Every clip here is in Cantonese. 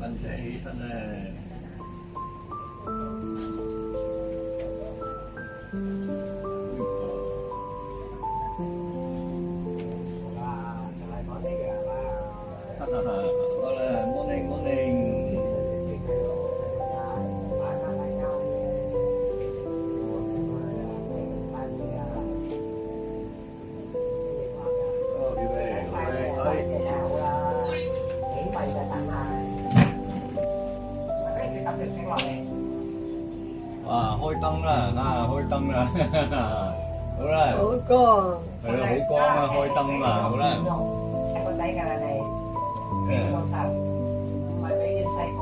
瞓醒起身咧。好啦，morning morning。哇！開燈啦，開燈啦，好啦，好光，係啦，好光啊，開燈啦，好啦。細個仔㗎啦你，俾老實，唔係俾啲細個。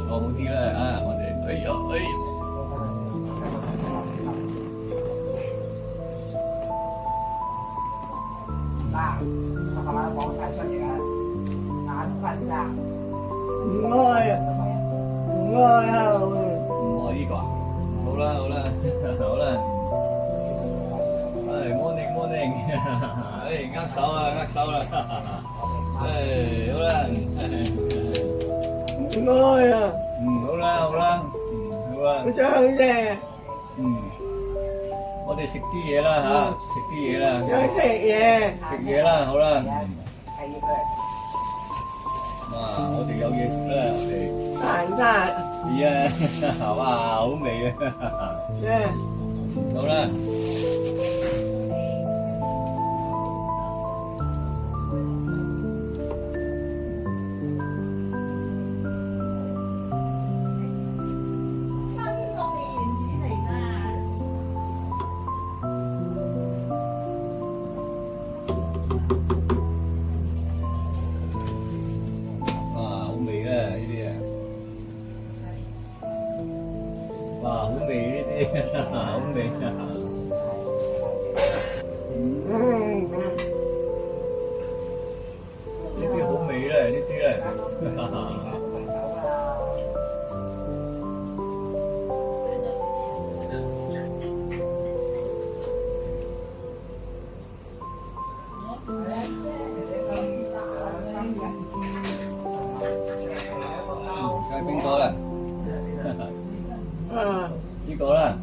坐好啲啦啊！我哋，哎呀，哎。嗱，我同你講晒出嚟啦，眼瞓啦。唔愛啊，唔愛啊，唔愛呢個啊？好啦好啦好啦，morning morning， 握手啊握手啦，好啦，唔愛啊，好啦好啦，好啦，我想啫，我哋食啲嘢啦嚇，食啲嘢啦，想食嘢，食嘢啦，好啦，係要佢哇！我哋有嘢食啦，我哋。蛋撻，係啊，哇，好味啊！啫，好啦。哇，好味呢啲，好味啊！呢啲好味咧，呢啲咧。該邊個啦？呢個啦。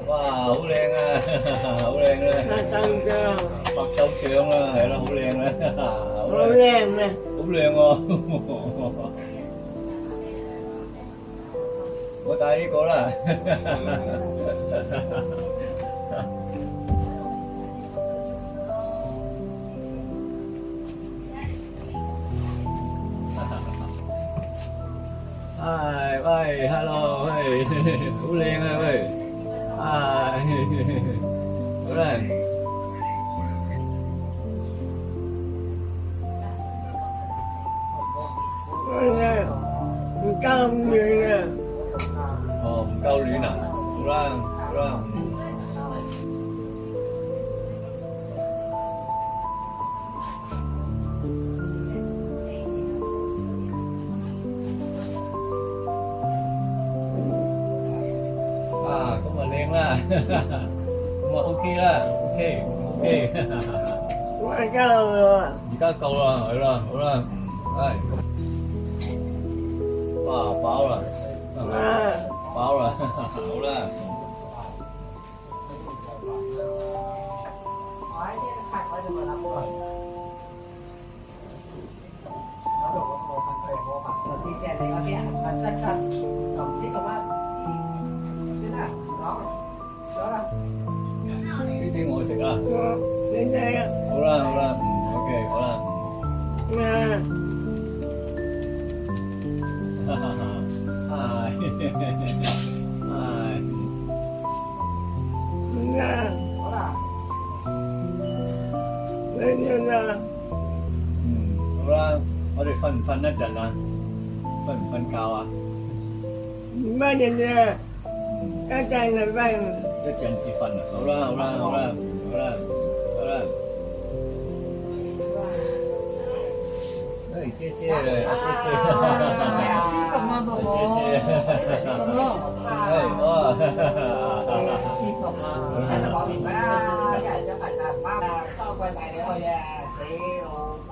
哇，好靚啊，好靚啦！白手掌啦，係啦，好靚啦，好靚咧，好靚喎！我帶呢個啦。喂 ，hello， 喂，好靚啊，喂，好啦，唔夠暖啊，哦，唔夠暖啊，好啦，好啦。咁啊靚啦，咁啊 OK 啦 ，OK，我夠啦，而家夠啦，係啦，好啦，係，哇飽啦，飽啦，好啦。我喺呢個拆位度咪諗過，嗰度我瞓佢我瞓嗰啲即係你嗰啲啊，瞓側側就唔知做乜。算啦，講咗啦。呢啲我食啦。你哋好啦好啦，OK 好啦。好啦。好啦，我哋瞓唔瞓一陣啊？瞓唔瞓覺啊？乜嘢啫？一陣就瞓。一陣至瞓啊！好啦好啦好啦好啦好啦。姐姐嘞，姐姐。吃什么宝宝？什么？哎，哇！吃什么？其實就講完㗎啦，一人一份啊，唔啱啊，收貴賣你去啊，死老貴！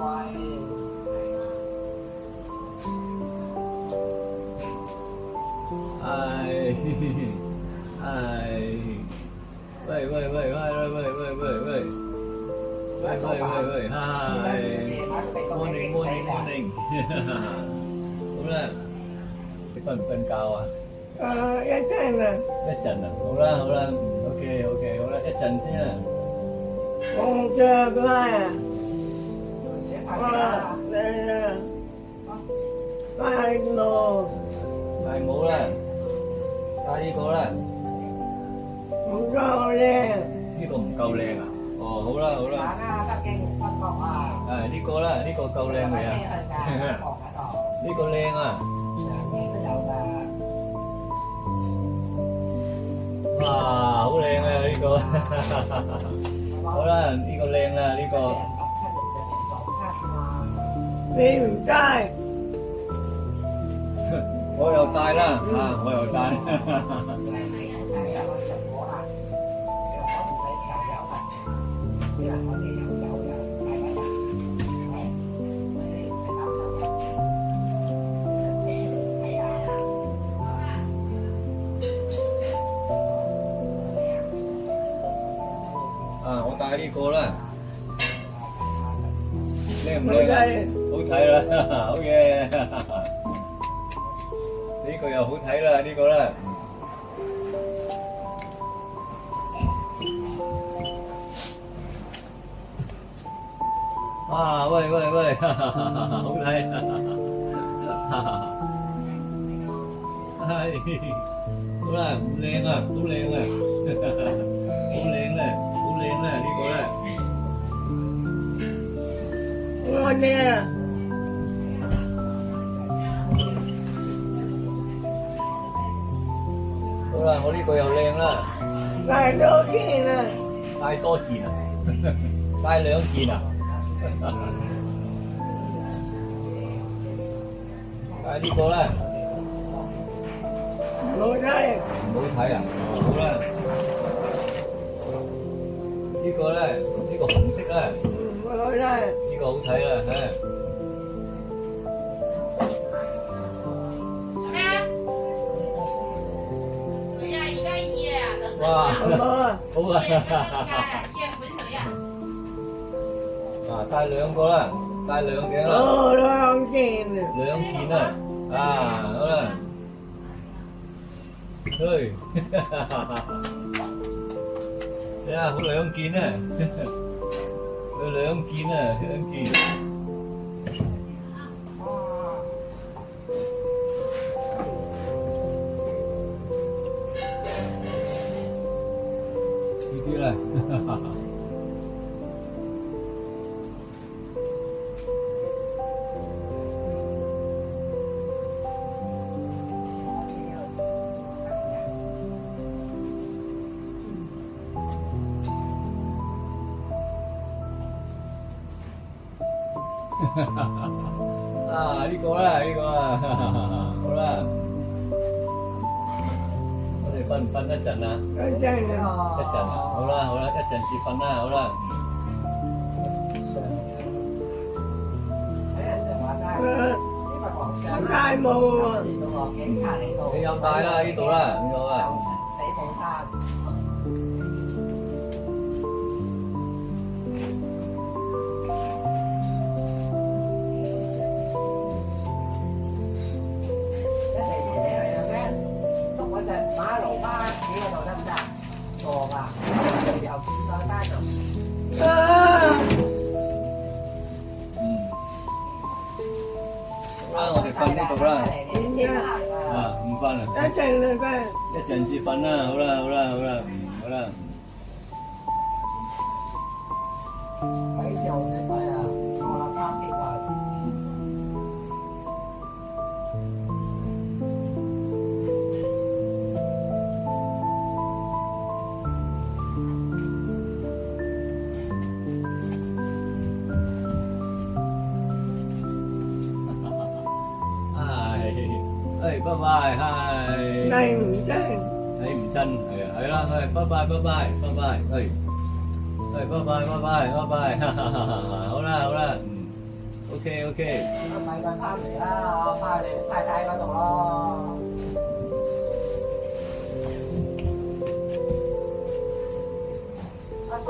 哎，哎，喂喂喂喂喂喂喂喂喂，喂喂喂喂，嗨，morning morning morning，好啦，你瞓唔瞓覺啊？一陣啊，一陣啊，好啦好啦，OK OK，好啦，一陣先啊。我着快，寫快啲啦，快樂，戴帽啦，戴呢個啦，唔夠靚，呢個唔夠靚啊？哦，好啦好玩啦，啊，北京北角啊，啊呢個啦，呢個夠靚未啊？車去㗎，北角嗰度，呢個靚啊！上邊都有㗎。哇，好靚啊呢個！好啦，呢個靚啦呢個。你唔帶，我又戴啦，啊我又戴。啊，我戴呢個啦，靚唔靚啊？好睇啦，好嘢！呢個又好睇啦，呢個啦。啊，喂喂喂，好睇！係，好啦，唔靚啊，好靚啊！好靚咧，好靚咧，呢個咧。我靚，好啦，我呢個又靚啦，帶多件啊，帶多件啊，帶兩件啊，帶呢個啦，冇睇，唔好睇啊，好啦，呢個咧，呢個紅色啦，冇睇，呢個好睇啦，嚇。哇，好啊，好啊！啊，帶兩個啦，帶兩件啦，好兩件啊，兩件啊，啊，好啦，嘿，呀，好兩件啊，有兩件啊，兩件。呢啲咧，啊呢個啦，呢個啊，好啦，我哋瞓唔瞓一陣啊？一陣啊，一陣啊，好啦好啦，一陣至瞓啦，好啦。帶帽啊，你有帶啦，呢度啦，呢度啊。死冇衫。馬路巴士嗰度得唔得？坐㗎，有時候見到單就。啊，我哋瞓呢度啦。啊，唔瞓啦。一陣嚟瞓，一陣至瞓啦，好啦好啦好啦，好啦。鬼笑呢個啊，我差啲啊。喂，拜拜，嗨，đây mình chơi thấy mình chân, ấy là, bye bye, bye bye, bye bye, ơi, bye bye, bye bye, bye bye, hô la, ok, ok, 唔係咁翻嚟啦，翻嚟太太嗰度咯。阿菜。